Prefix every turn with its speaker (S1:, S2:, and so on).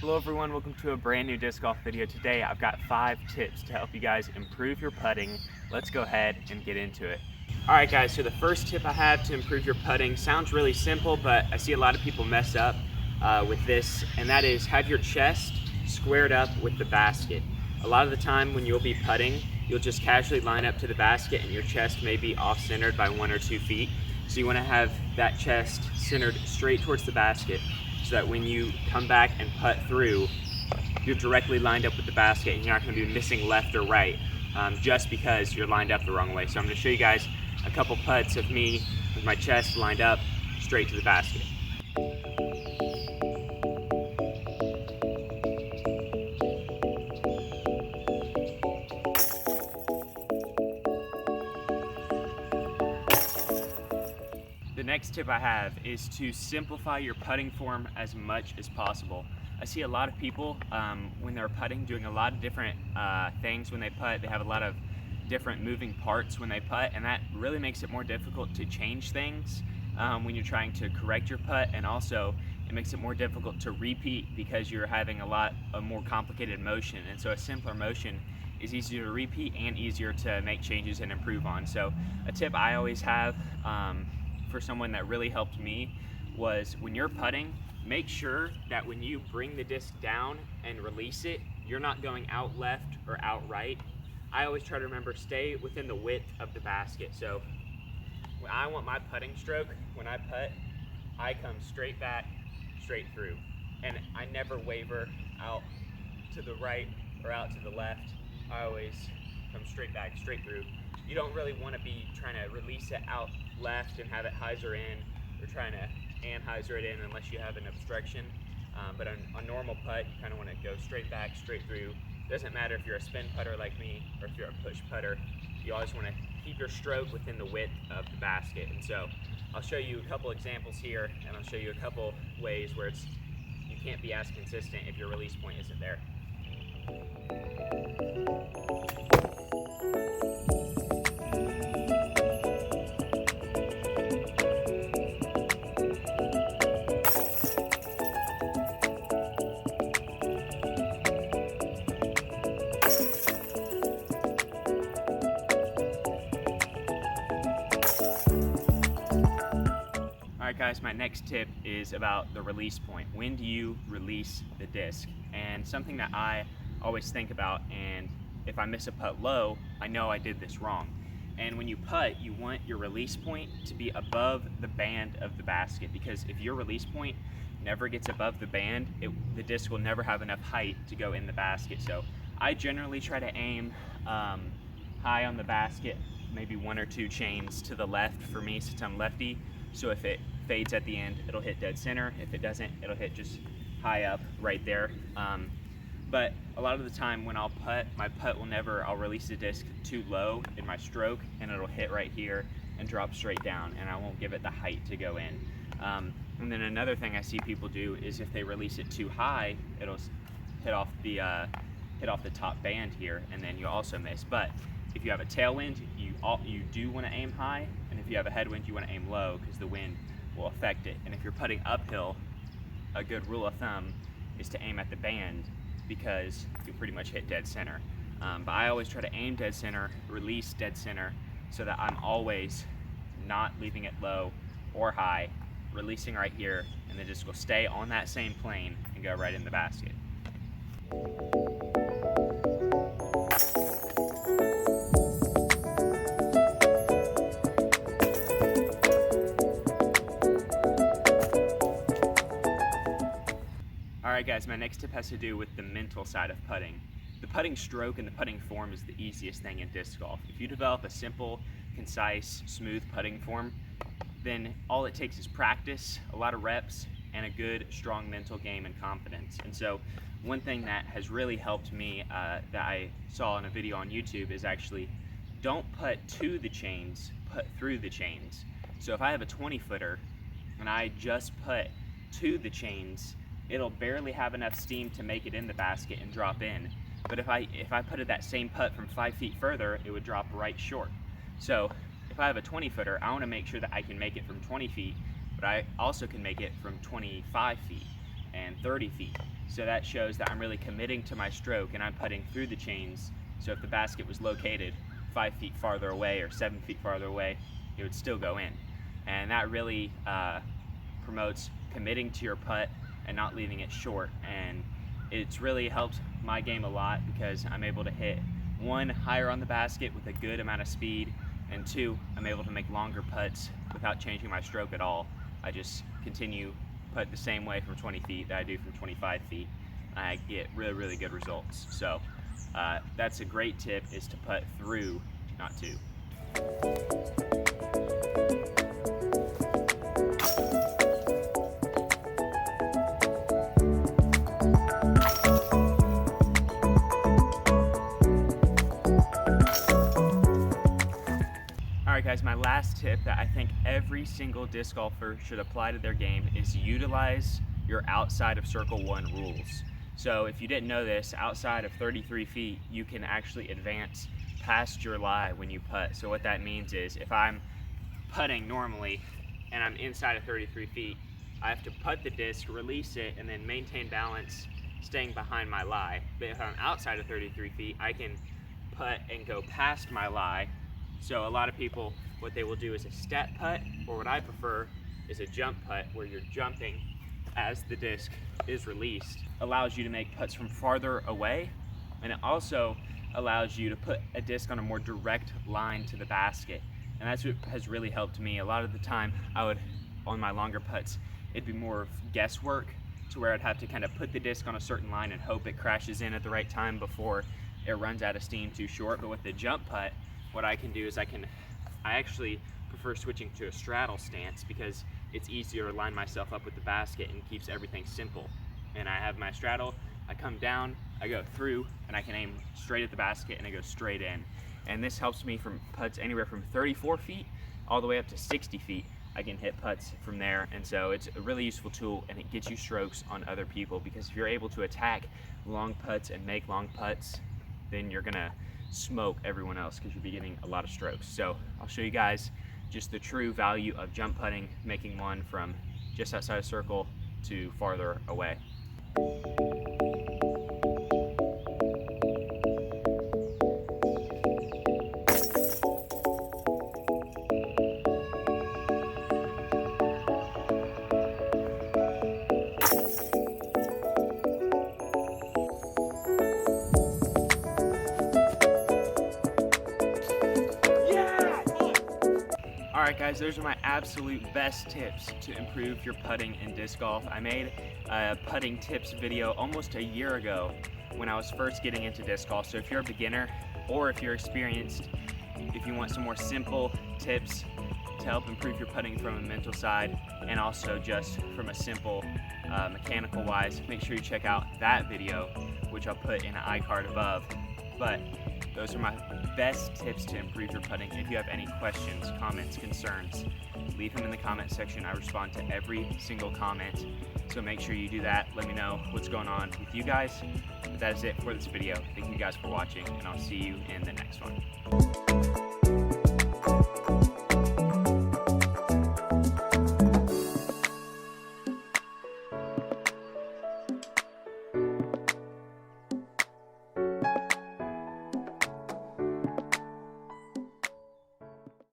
S1: Hello everyone, welcome to a brand new disc golf video. Today I've got 5 tips to help you guys improve your putting. Let's go ahead and get into it. Alright guys, so the first tip I have to improve your putting sounds really simple, but I see a lot of people mess up with this, and that is have your chest squared up with the basket. A lot of the time when you'll be putting, you'll just casually line up to the basket and your chest may be off-centered by 1 or 2 feet. So you want to have that chest centered straight towards the basket, so that when you come back and putt through, you're directly lined up with the basket and you're not going to be missing left or right just because you're lined up the wrong way. So I'm going to show you guys a couple putts of me with my chest lined up straight to the basket. The next tip I have is to simplify your putting form as much as possible. I see a lot of people when they're putting doing a lot of different things when they putt. They have a lot of different moving parts when they putt, and that really makes it more difficult to change things when you're trying to correct your putt, and also it makes it more difficult to repeat because you're having a more complicated motion. And so a simpler motion is easier to repeat and easier to make changes and improve on. So a tip I always have for someone that really helped me was when you're putting, make sure that when you bring the disc down and release it, you're not going out left or out right. I always try to remember, stay within the width of the basket. So when I want my putting stroke, when I putt, I come straight back, straight through. And I never waver out to the right or out to the left. I always come straight back, straight through. You don't really want to be trying to release it out left and have it hyzer in, or trying to anhyzer it in unless you have an obstruction. But on a normal putt, you kind of want to go straight back, straight through. Doesn't matter if you're a spin putter like me or if you're a push putter. You always want to keep your stroke within the width of the basket. And so I'll show you a couple examples here, and I'll show you a couple ways where you can't be as consistent if your release point isn't there. Alright guys, my next tip is about the release point. When do you release the disc? And something that I always think about, and if I miss a putt low, I know I did this wrong. And when you putt, you want your release point to be above the band of the basket, because if your release point never gets above the band, the disc will never have enough height to go in the basket. So I generally try to aim high on the basket, maybe 1 or 2 chains to the left for me since I'm lefty. So if it fades at the end, it'll hit dead center. If it doesn't, it'll hit just high up right there. But a lot of the time when I'll putt, I'll release the disc too low in my stroke, and it'll hit right here and drop straight down, and I won't give it the height to go in. And then another thing I see people do is if they release it too high, it'll hit off the top band here, and then you also miss. But if you have a tailwind, you do want to aim high, and if you have a headwind, you want to aim low because the wind will affect it. And if you're putting uphill, a good rule of thumb is to aim at the band because you pretty much hit dead center. But I always try to aim dead center, release dead center, so that I'm always not leaving it low or high, releasing right here, and the disc will stay on that same plane and go right in the basket. Alright guys, my next tip has to do with the mental side of putting. The putting stroke and the putting form is the easiest thing in disc golf. If you develop a simple, concise, smooth putting form, then all it takes is practice, a lot of reps, and a good, strong mental game and confidence. And so one thing that has really helped me that I saw in a video on YouTube is actually don't putt to the chains, putt through the chains. So if I have a 20-footer and I just putt to the chains, it'll barely have enough steam to make it in the basket and drop in. But if I putted that same putt from 5 feet further, it would drop right short. So if I have a 20-footer, I want to make sure that I can make it from 20 feet, but I also can make it from 25 feet and 30 feet. So that shows that I'm really committing to my stroke and I'm putting through the chains. So if the basket was located 5 feet farther away or 7 feet farther away, it would still go in. And that really promotes committing to your putt and not leaving it short. And it's really helped my game a lot because I'm able to hit, one, higher on the basket with a good amount of speed, and two, I'm able to make longer putts without changing my stroke at all. I just continue putt the same way from 20 feet that I do from 25 feet. I get really, really good results. So that's a great tip, is to putt through, not to. Alright guys, my last tip that I think every single disc golfer should apply to their game is utilize your outside of circle one rules. So if you didn't know this, outside of 33 feet, you can actually advance past your lie when you putt. So what that means is, if I'm putting normally and I'm inside of 33 feet, I have to putt the disc, release it, and then maintain balance staying behind my lie. But if I'm outside of 33 feet, I can putt and go past my lie. So a lot of people, what they will do is a step putt, or what I prefer is a jump putt, where you're jumping as the disc is released. Allows you to make putts from farther away, and it also allows you to put a disc on a more direct line to the basket. And that's what has really helped me. A lot of the time I would, on my longer putts, it'd be more of guesswork, to where I'd have to kind of put the disc on a certain line and hope it crashes in at the right time before it runs out of steam too short. But with the jump putt, what I can do is I actually prefer switching to a straddle stance, because it's easier to line myself up with the basket and keeps everything simple. And I have my straddle, I come down, I go through, and I can aim straight at the basket and I go straight in. And this helps me from putts anywhere from 34 feet all the way up to 60 feet. I can hit putts from there, and so it's a really useful tool, and it gets you strokes on other people, because if you're able to attack long putts and make long putts, then you're gonna smoke everyone else, because you'll be getting a lot of strokes. So I'll show you guys just the true value of jump putting, making one from just outside of circle to farther away. Alright guys, those are my absolute best tips to improve your putting in disc golf. I made a putting tips video almost a year ago when I was first getting into disc golf. So if you're a beginner, or if you're experienced, if you want some more simple tips to help improve your putting from a mental side, and also just from a simple mechanical wise, make sure you check out that video, which I'll put in an iCard above. But those are my best tips to improve your putting. If you have any questions, comments, concerns, leave them in the comment section. I respond to every single comment, so make sure you do that. Let me know what's going on with you guys. But that is it for this video. Thank you guys for watching, and I'll see you in the next one.